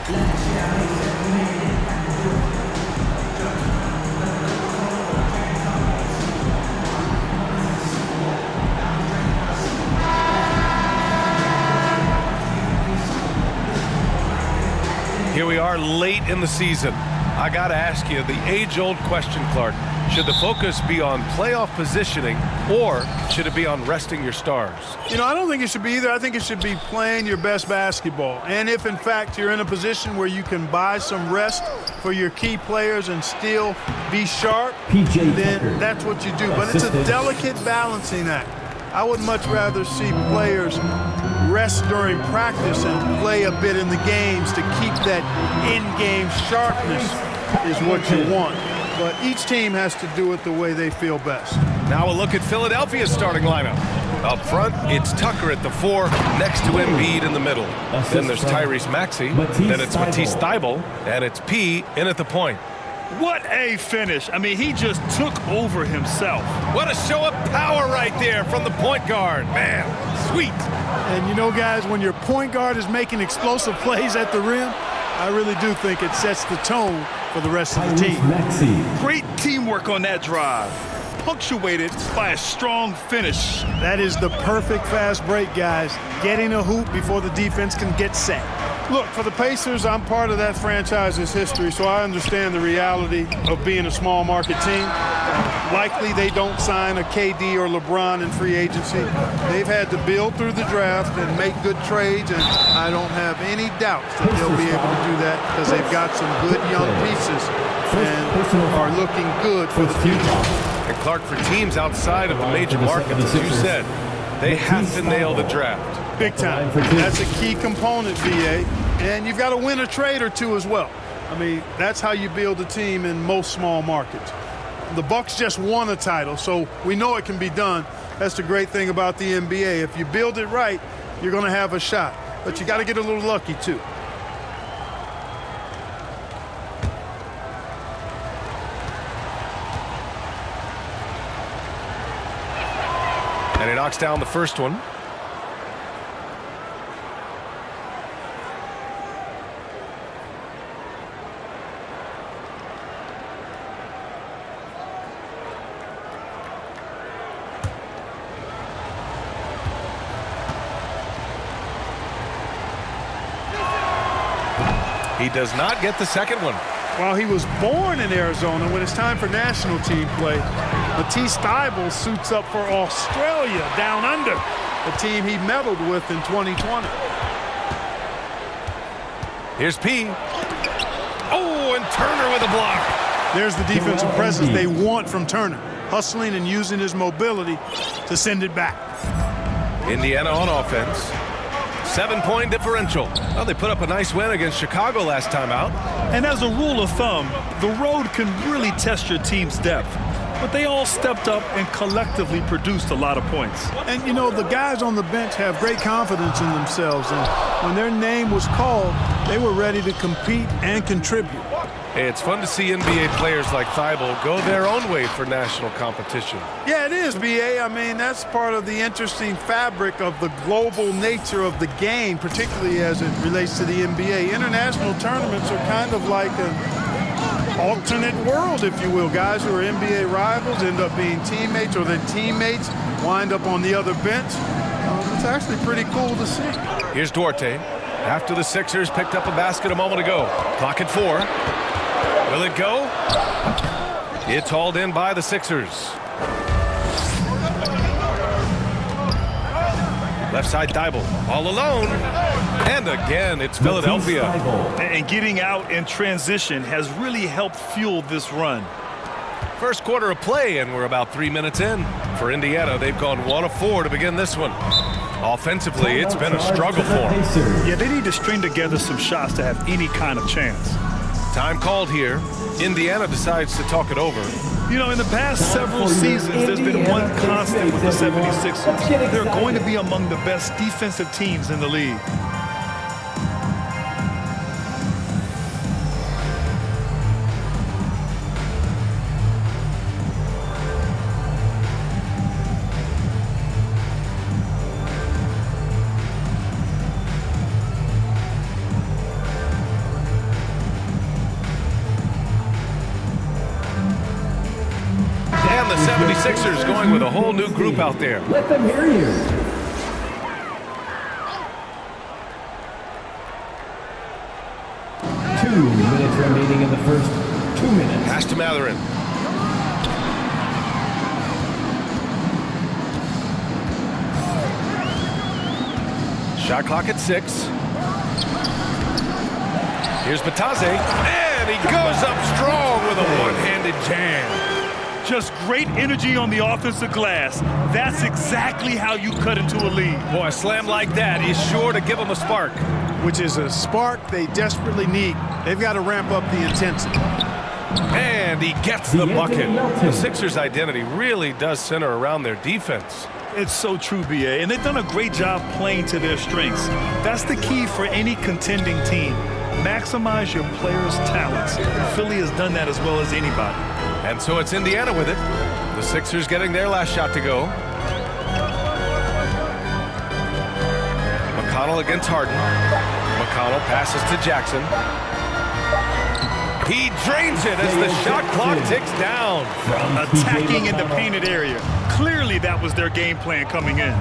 Here we are late in the season. I got to ask you the age-old question, Clark. Should the focus be on playoff positioning, or should it be on resting your stars? You know, I don't think it should be either. I think it should be playing your best basketball. And if, in fact, you're in a position where you can buy some rest for your key players and still be sharp, then that's what you do. But it's a delicate balancing act. I would much rather see players rest during practice and play a bit in the games to keep that in-game sharpness is what you want. But each team has to do it the way they feel best. Now a look at Philadelphia's starting lineup. Up front, it's Tucker at the 4, next to Embiid in the middle. Then there's Tyrese Maxey, then it's Matisse Thybulle, and it's P in at the point. What a finish. I mean, he just took over himself. What a show of power right there from the point guard. Man, sweet. And you know, guys, when your point guard is making explosive plays at the rim, I really do think it sets the tone for the rest of the team. Great teamwork on that drive, punctuated by a strong finish. That is the perfect fast break, guys. Getting a hoop before the defense can get set. Look, for the Pacers, I'm part of that franchise's history, so I understand the reality of being a small market team. Likely they don't sign a KD or LeBron in free agency. They've had to build through the draft and make good trades, and I don't have any doubts that they'll be able to do that because they've got some good young pieces and are looking good for the future. And Clark, for teams outside of the major markets, as you said, they have to nail the draft. Big time. That's a key component, VA. And you've got to win a trade or two as well. I mean, that's how you build a team in most small markets. The Bucks just won a title, so we know it can be done. That's the great thing about the NBA. If you build it right, you're going to have a shot. But you got to get a little lucky, too. And he knocks down the first one. He does not get the second one. While he was born in Arizona, when it's time for national team play, Matisse Thybulle suits up for Australia down under, the team he medaled with in 2020. Here's P. Oh, and Turner with a block. There's the defensive presence they want from Turner, hustling and using his mobility to send it back. Indiana on offense. 7-point differential. Well, they put up a nice win against Chicago last time out. And as a rule of thumb, the road can really test your team's depth. But they all stepped up and collectively produced a lot of points. And, you know, the guys on the bench have great confidence in themselves. And when their name was called, they were ready to compete and contribute. Hey, it's fun to see NBA players like Thybulle go their own way for national competition. Yeah, it is, BA. I mean, that's part of the interesting fabric of the global nature of the game, particularly as it relates to the NBA. International tournaments are kind of like an alternate world, if you will. Guys who are NBA rivals end up being teammates, or their teammates wind up on the other bench. It's actually pretty cool to see. Here's Duarte. After the Sixers picked up a basket a moment ago. Clock at 4. Will it go? It's hauled in by the Sixers. Left side Thybulle all alone. And again, it's Philadelphia. And getting out in transition has really helped fuel this run. First quarter of play, and we're about 3 minutes in. For Indiana, they've gone 1 of 4 to begin this one. Offensively, it's been a struggle for them. Yeah, they need to string together some shots to have any kind of chance. Time called here. Indiana decides to talk it over. You know, in the past several seasons, there's been one constant with the 76ers. They're going to be among the best defensive teams in the league. the 76ers going with a whole new group out there. Let them hear you. 2 minutes remaining in the first 2 minutes. Pass to Mathurin. Shot clock at 6. Here's Batase, and he goes up strong with a one-handed jam. Just great energy on the offensive glass. That's exactly how you cut into a lead. Boy, a slam like that is sure to give them a spark. Which is a spark they desperately need. They've got to ramp up the intensity. And he gets the bucket. The Sixers' identity really does center around their defense. It's so true, B.A., and they've done a great job playing to their strengths. That's the key for any contending team. Maximize your players' talents. Philly has done that as well as anybody. And so it's Indiana with it. The Sixers getting their last shot to go. McConnell against Harden. McConnell passes to Jackson. He drains it as the shot clock ticks down. Attacking in the painted area. Clearly that was their game plan coming in.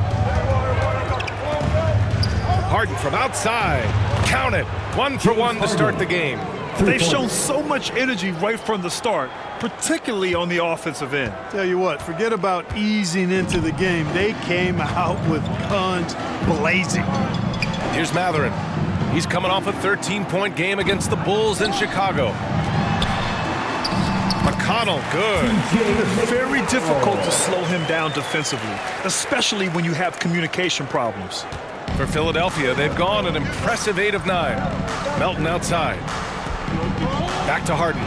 Harden from outside. Count it. 1 for 1 to start the game. They've shown so much energy right from the start, particularly on the offensive end. Tell you what, forget about easing into the game. They came out with guns blazing. Here's Mathurin. He's coming off a 13-point game against the Bulls in Chicago. McConnell, good. Very difficult to slow him down defensively, especially when you have communication problems. For Philadelphia, they've gone an impressive 8 of 9. Melton outside. Back to Harden.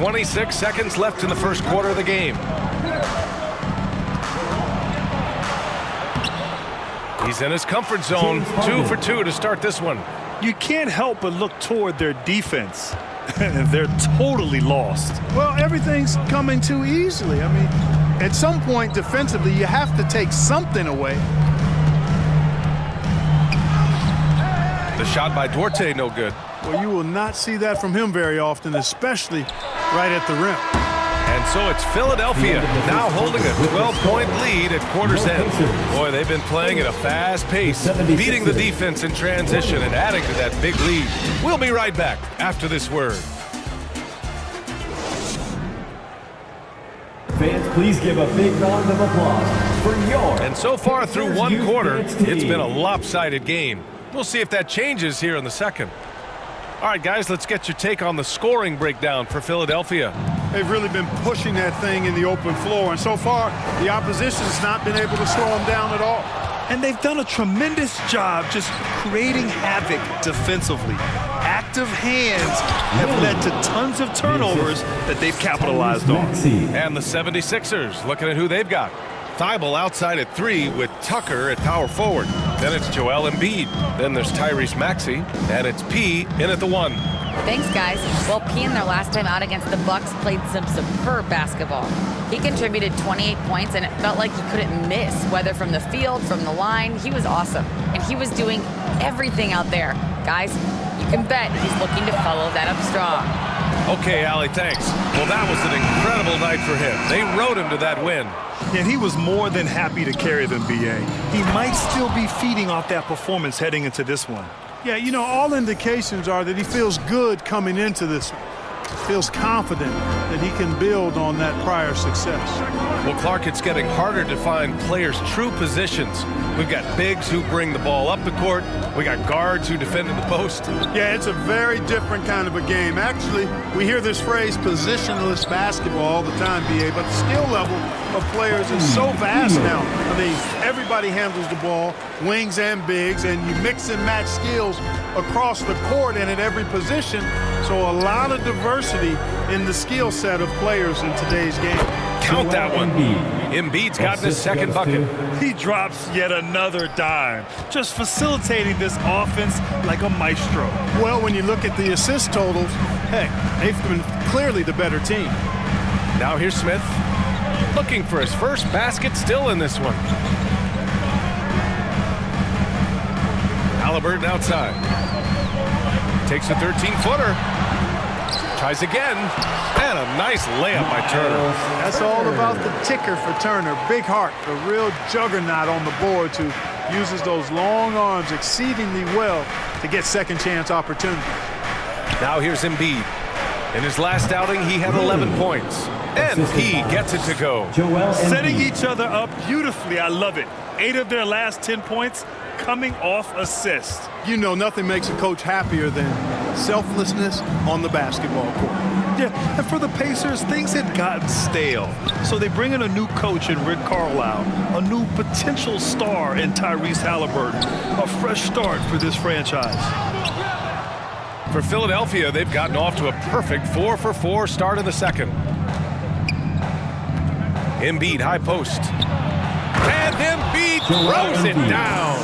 26 seconds left in the first quarter of the game. He's in his comfort zone. 2 for 2 to start this one. You can't help but look toward their defense. They're totally lost. Well, everything's coming too easily. I mean, at some point defensively, you have to take something away. The shot by Duarte, no good. Well, you will not see that from him very often, especially right at the rim. And so it's Philadelphia now holding a 12-point lead at quarter's end. Boy, they've been playing at a fast pace, beating the defense in transition and adding to that big lead. We'll be right back after this word. Fans, please give a big round of applause for your... And so far through one quarter, it's been a lopsided game. We'll see if that changes here in the second. All right, guys, let's get your take on the scoring breakdown for Philadelphia. They've really been pushing that thing in the open floor, and so far, the opposition has not been able to slow them down at all. And they've done a tremendous job just creating havoc defensively. Active hands have led to tons of turnovers that they've capitalized on. And the 76ers looking at who they've got. Thibault outside at 3 with Tucker at power forward. Then it's Joel Embiid. Then there's Tyrese Maxey. And it's P in at the 1. Thanks, guys. Well, P in their last time out against the Bucks played some superb basketball. He contributed 28 points, and it felt like he couldn't miss, whether from the field, from the line. He was awesome, and he was doing everything out there. Guys, you can bet he's looking to follow that up strong. Okay, Allie, thanks. Well, that was an incredible night for him. They rode him to that win. And he was more than happy to carry them, B.A. He might still be feeding off that performance heading into this one. Yeah, you know, all indications are that he feels good coming into this one. Feels confident that he can build on that prior success. Well, Clark, it's getting harder to find players' true positions. We've got bigs who bring the ball up the court. We got guards who defend in the post. Yeah, it's a very different kind of a game. Actually, we hear this phrase positionless basketball all the time, BA, but the skill level of players is so vast now. I mean, everybody handles the ball, wings and bigs, and you mix and match skills across the court and at every position. So a lot of diversity in the skill set of players in today's game. Count that one. Embiid's gotten his second bucket. He drops yet another dime, just facilitating this offense like a maestro. Well, when you look at the assist totals, heck, they've been clearly the better team. Now here's Smith, looking for his first basket still in this one. Halliburton outside. Takes a 13-footer. Tries again. And a nice layup by Turner. That's all about the ticker for Turner. Big heart, a real juggernaut on the boards who uses those long arms exceedingly well to get second chance opportunities. Now here's Embiid. In his last outing, he had 11 points. And he gets it to go. Setting each other up beautifully. I love it. 8 of their last 10 points coming off assists. You know, nothing makes a coach happier than selflessness on the basketball court. Yeah, and for the Pacers, things had gotten stale. So they bring in a new coach in Rick Carlisle, a new potential star in Tyrese Halliburton, a fresh start for this franchise. For Philadelphia, they've gotten off to a perfect 4-for-4 start in the second. Embiid, high post. And Embiid throws it down.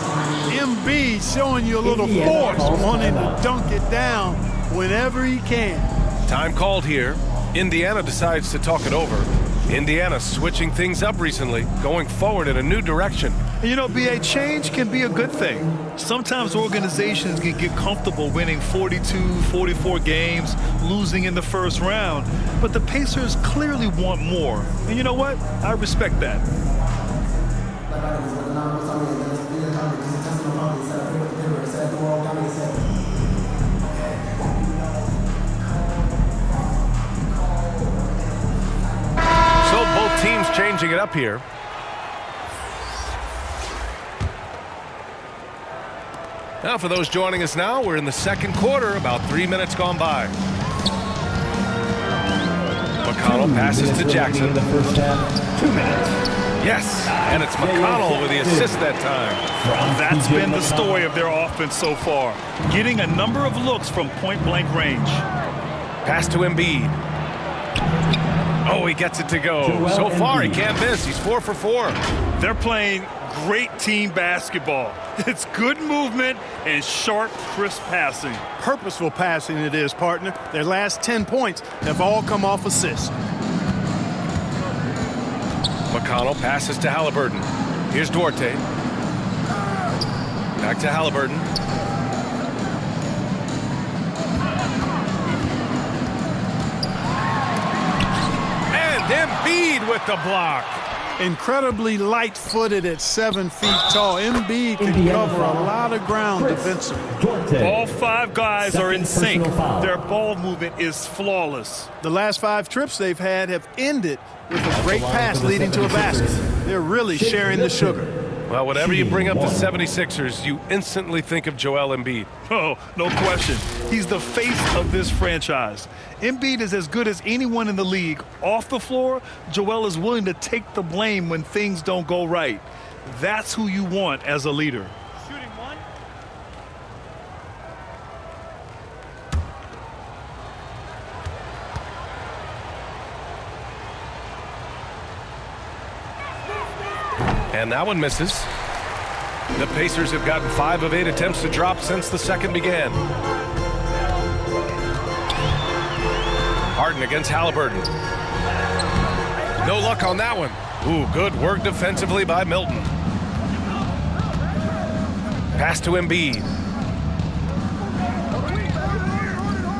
Embiid showing you a little force, wanting to dunk it down whenever he can. Time called here. Indiana decides to talk it over. Indiana switching things up recently, going forward in a new direction. And you know, BA, change can be a good thing. Sometimes organizations can get comfortable winning 42, 44 games, losing in the first round. But the Pacers clearly want more. And you know what? I respect that. So both teams changing it up here. Now for those joining us now, we're in the second quarter, about 3 minutes gone by. McConnell passes to Jackson. The first half, 2 minutes. Yes, and it's McConnell with the assist that time. That's been the story of their offense so far, getting a number of looks from point-blank range. Pass to Embiid. Oh, he gets it to go. So far, he can't miss. He's 4 for 4. They're playing great team basketball. It's good movement and sharp, crisp passing. Purposeful passing it is, partner. Their last 10 points have all come off assists. McConnell passes to Halliburton. Here's Duarte. Back to Halliburton. And Embiid with the block. Incredibly light-footed at 7 feet tall. Embiid can cover a lot of ground defensively. All 5 guys are in sync. Their ball movement is flawless. The last 5 trips they've had have ended with a great pass leading to a basket. They're really sharing the sugar. Well, whenever you bring up the 76ers, you instantly think of Joel Embiid. Oh, no question. He's the face of this franchise. Embiid is as good as anyone in the league. Off the floor, Joel is willing to take the blame when things don't go right. That's who you want as a leader. Shooting one. And that one misses. The Pacers have gotten 5 of 8 attempts to drop since the second began. Harden against Halliburton. No luck on that one. Ooh, good work defensively by Milton. Pass to Embiid.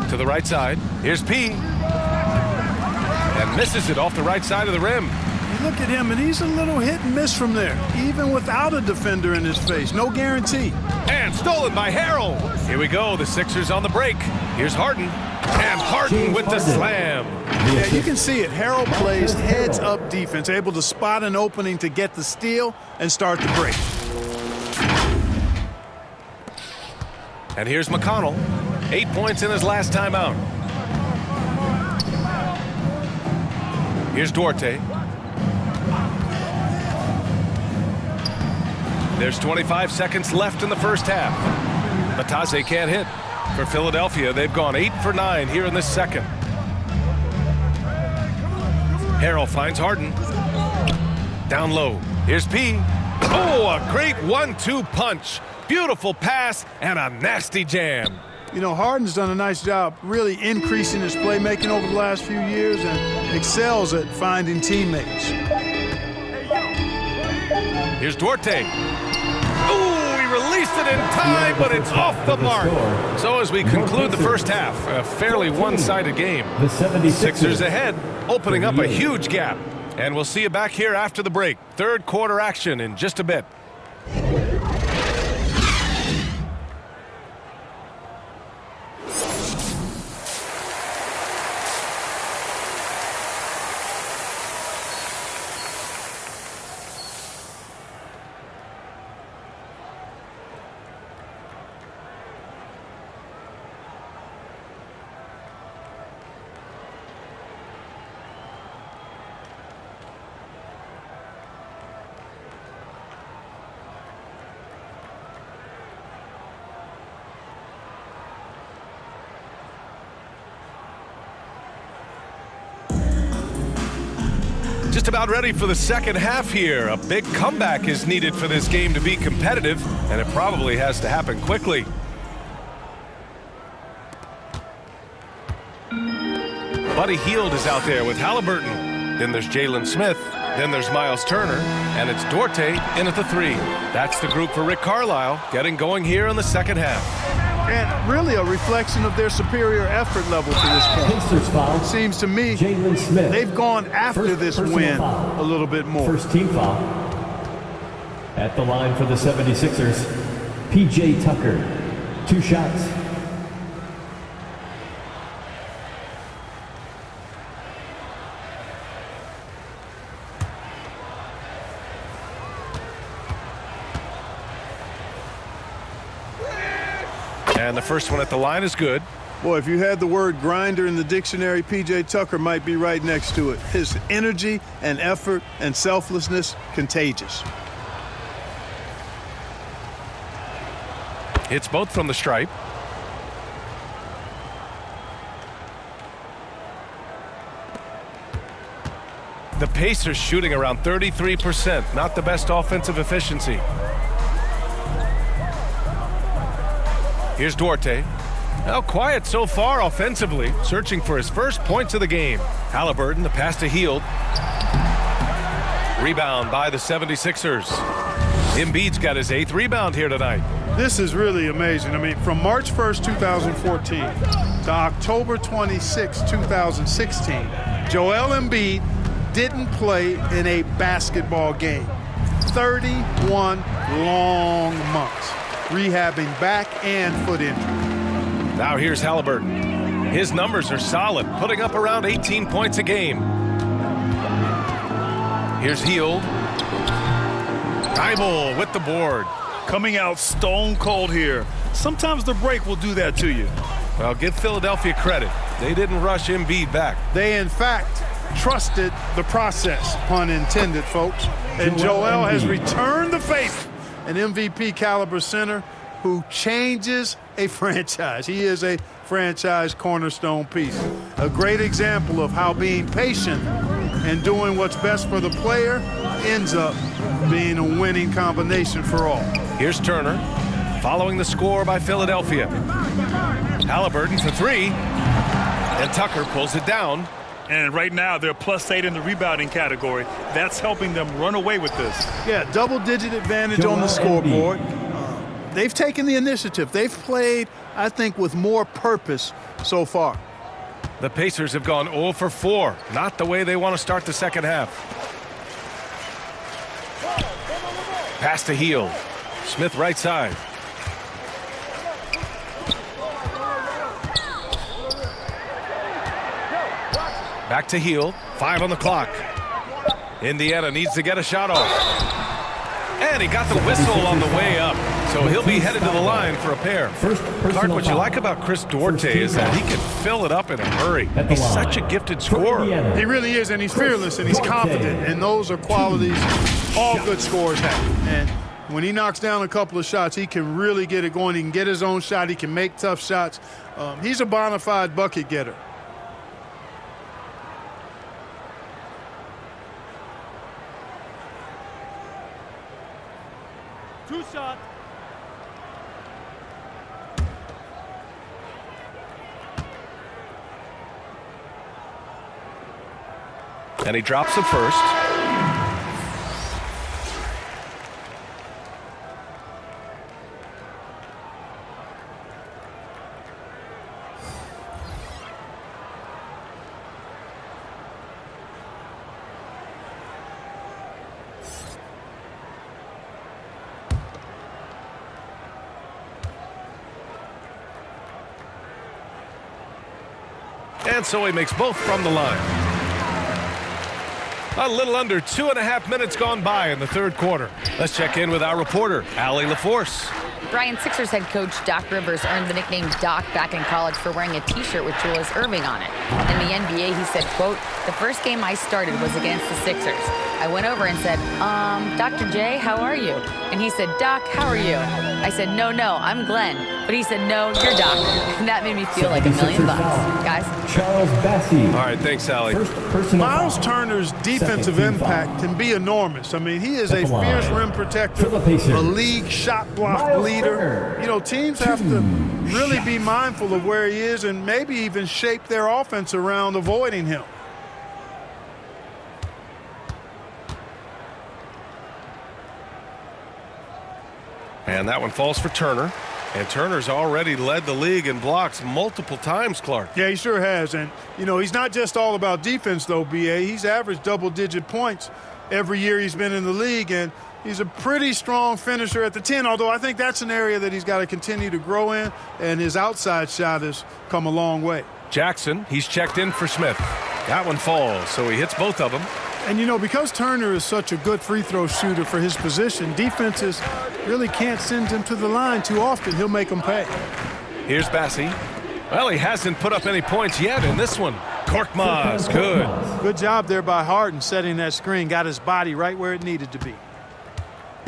To the right side. Here's P. And misses it off the right side of the rim. You look at him, and he's a little hit and miss from there, even without a defender in his face. No guarantee. And stolen by Harrell. Here we go. The Sixers on the break. Here's Harden. And Harden with the slam. Yeah, you can see it. Harrell plays heads-up defense, able to spot an opening to get the steal and start the break. And here's McConnell. 8 points in his last timeout. Here's Duarte. There's 25 seconds left in the first half. Matase can't hit. For Philadelphia, they've gone 8 for 9 here in this second. Harrell finds Harden. Down low. Here's P. Oh, a great 1-2 punch. Beautiful pass and a nasty jam. You know, Harden's done a nice job really increasing his playmaking over the last few years and excels at finding teammates. Here's Duarte. Ooh, he released it in time, but it's off the mark. So as we conclude the first half, a fairly one-sided game. The 76ers Sixers ahead, opening up a huge gap. And we'll see you back here after the break. Third quarter action in just a bit. Just about ready for the second half here. A big comeback is needed for this game to be competitive, and it probably has to happen quickly. Buddy Hield is out there with Halliburton. Then there's Jalen Smith. Then there's Miles Turner. And it's Duarte in at the 3. That's the group for Rick Carlisle getting going here in the second half. And really a reflection of their superior effort level to this point. Pacers foul. It seems to me Jalen Smith. they've gone after First this personal win foul. a little bit more. First team foul. At the line for the 76ers, P.J. Tucker. 2 shots. And the first one at the line is good. Boy, if you had the word grinder in the dictionary, P.J. Tucker might be right next to it. His energy and effort and selflessness, contagious. It's both from the stripe. The Pacers shooting around 33%. Not the best offensive efficiency. Here's Duarte. Now quiet so far offensively, searching for his first points of the game. Halliburton, the pass to Hield. Rebound by the 76ers. Embiid's got his 8th rebound here tonight. This is really amazing. I mean, from March 1st, 2014 to October 26, 2016, Joel Embiid didn't play in a basketball game. 31 long months, rehabbing back and foot injury. Now here's Halliburton. His numbers are solid, putting up around 18 points a game. Here's Hield. Thibault with the board. Coming out stone cold here. Sometimes the break will do that to you. Well, give Philadelphia credit. They didn't rush Embiid back. They, in fact, trusted the process, pun intended, folks. And Joel has returned the faith. An MVP caliber center who changes a franchise. He is a franchise cornerstone piece. A great example of how being patient and doing what's best for the player ends up being a winning combination for all. Here's Turner, following the score by Philadelphia. Halliburton for 3, and Tucker pulls it down. And right now, they're +8 in the rebounding category. That's helping them run away with this. Yeah, double-digit advantage on the scoreboard. They've taken the initiative. They've played, I think, with more purpose so far. The Pacers have gone 0 for 4. Not the way they want to start the second half. Pass to Hield. Smith right side. Back to Hield. 5 on the clock. Indiana needs to get a shot off. And he got the whistle on the way up. So he'll be headed to the line for a pair. Clark, what you like about Chris Duarte is that he can fill it up in a hurry. He's such a gifted scorer. He really is, and he's fearless, and he's confident. And those are qualities all good scorers have. And when he knocks down a couple of shots, he can really get it going. He can get his own shot. He can make tough shots. He's a bona fide bucket getter. Two shot. And he drops the first. And so he makes both from the line. A little under 2.5 minutes gone by in the third quarter. Let's check in with our reporter, Allie LaForce. Brian, Sixers head coach Doc Rivers earned the nickname Doc back in college for wearing a T-shirt with Julius Erving on it. In the NBA, he said, quote, "The first game I started was against the Sixers. I went over and said, Dr. J, how are you?" And he said, "Doc, how are you?" I said, no, I'm Glenn." But he said, "No, you're Doc." And that made me feel like $1 million. Guys. Charles Bassey. All right, thanks, Allie. First personal Miles foul. Turner's defensive Second team impact foul. can be enormous. I mean, he is At a the line. fierce rim protector, For the Pacers. a league shot block Miles leader. Turner. You know, teams have to really be shots. mindful of where he is and maybe even shape their offense around avoiding him. And that one falls for Turner. And Turner's already led the league in blocks multiple times, Clark. Yeah, he sure has. And, you know, he's not just all about defense, though, B.A. He's averaged double-digit points every year he's been in the league, and he's a pretty strong finisher at the 10, although I think that's an area that he's got to continue to grow in, and his outside shot has come a long way. Jackson, he's checked in for Smith. That one falls, so he hits both of them. And, you know, because Turner is such a good free throw shooter for his position, defenses really can't send him to the line too often. He'll make them pay. Here's Bassey. Well, he hasn't put up any points yet in this one. Korkmaz, good. Good job there by Harden setting that screen. Got his body right where it needed to be.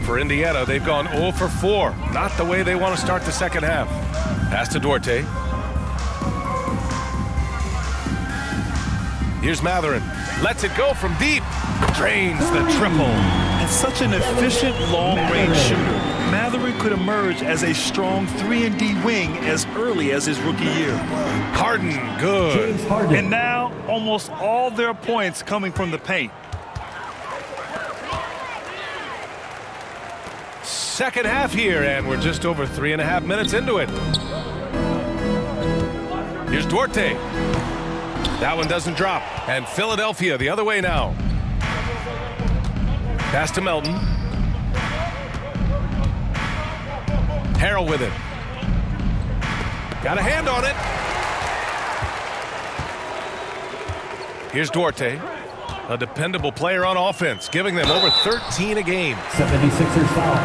For Indiana, they've gone 0 for 4. Not the way they want to start the second half. Pass to Duarte. Here's Matherin. Lets it go from deep. Drains the triple. And such an efficient long-range shooter. Matherin could emerge as a strong 3-and-D wing as early as his rookie year. Harden, good. James Harden. And now, almost all their points coming from the paint. Second half here, and we're just over 3.5 minutes into it. Here's Duarte. That one doesn't drop. And Philadelphia the other way now. Pass to Melton. Harrell with it. Got a hand on it. Here's Duarte. A dependable player on offense, giving them over 13 a game. 76ers foul.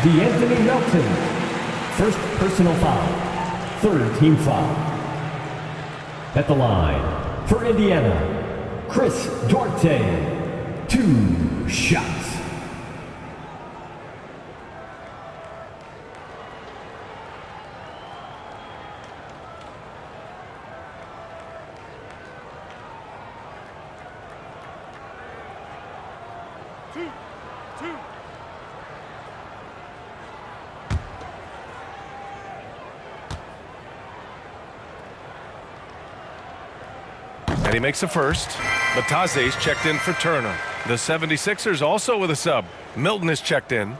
DeAnthony Melton. First personal foul. Third team foul. At the line for Indiana, Chris Duarte. 2 shots. And he makes a first. Bataze's checked in for Turner. The 76ers also with a sub. Milton is checked in.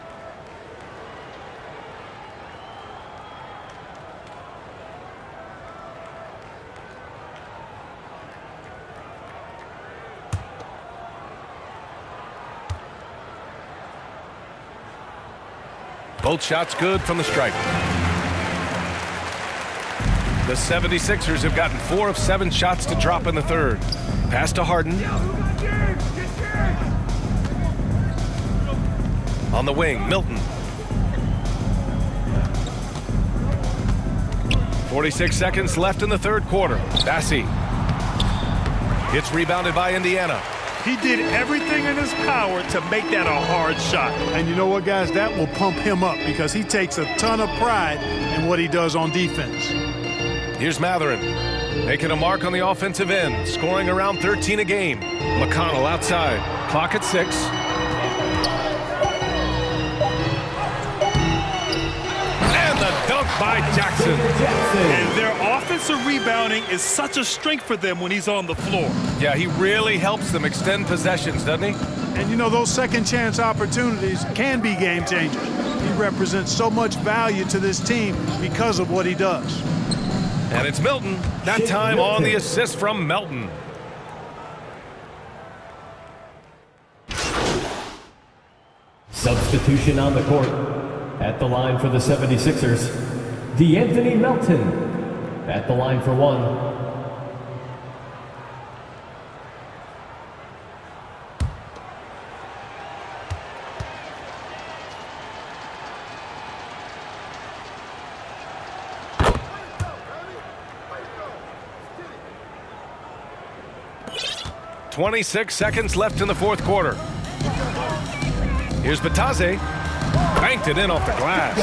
Both shots good from the stripe. The 76ers have gotten 4 of 7 shots to drop in the third. Pass to Harden. On the wing, Milton. 46 seconds left in the third quarter. Bassey. It's rebounded by Indiana. He did everything in his power to make that a hard shot. And you know what, guys? That will pump him up because he takes a ton of pride in what he does on defense. Here's Matherin, making a mark on the offensive end, scoring around 13 a game. McConnell outside, clock at 6. And the dunk by Jackson. And their offensive rebounding is such a strength for them when he's on the floor. Yeah, he really helps them extend possessions, doesn't he? And, you know, those second chance opportunities can be game changers. He represents so much value to this team because of what he does. And it's Milton, that time on the assist from Melton. Substitution on the court. At the line for the 76ers, DeAnthony Melton. At the line for 1. 26 seconds left in the fourth quarter. Here's Batase. Banked it in off the glass.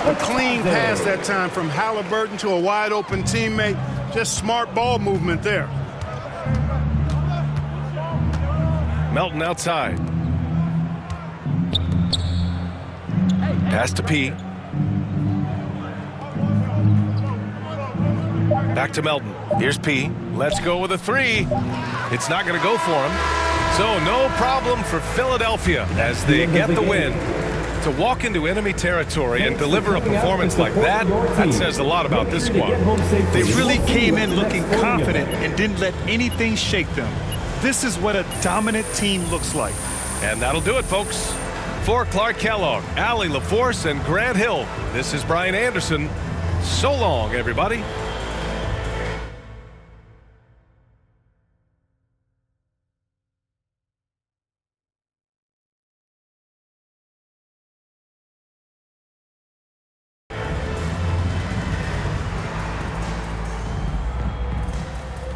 A clean pass that time from Halliburton to a wide open teammate. Just smart ball movement there. Melton outside. Pass to P. Back to Melton. Here's P. Let's go with a three. It's not going to go for him. So no problem for Philadelphia as they get the win. To walk into enemy territory and deliver a performance like that says a lot about this squad. They really came in looking confident and didn't let anything shake them. This is what a dominant team looks like. And that'll do it, folks. For Clark Kellogg, Allie LaForce, and Grant Hill, this is Brian Anderson. So long, everybody.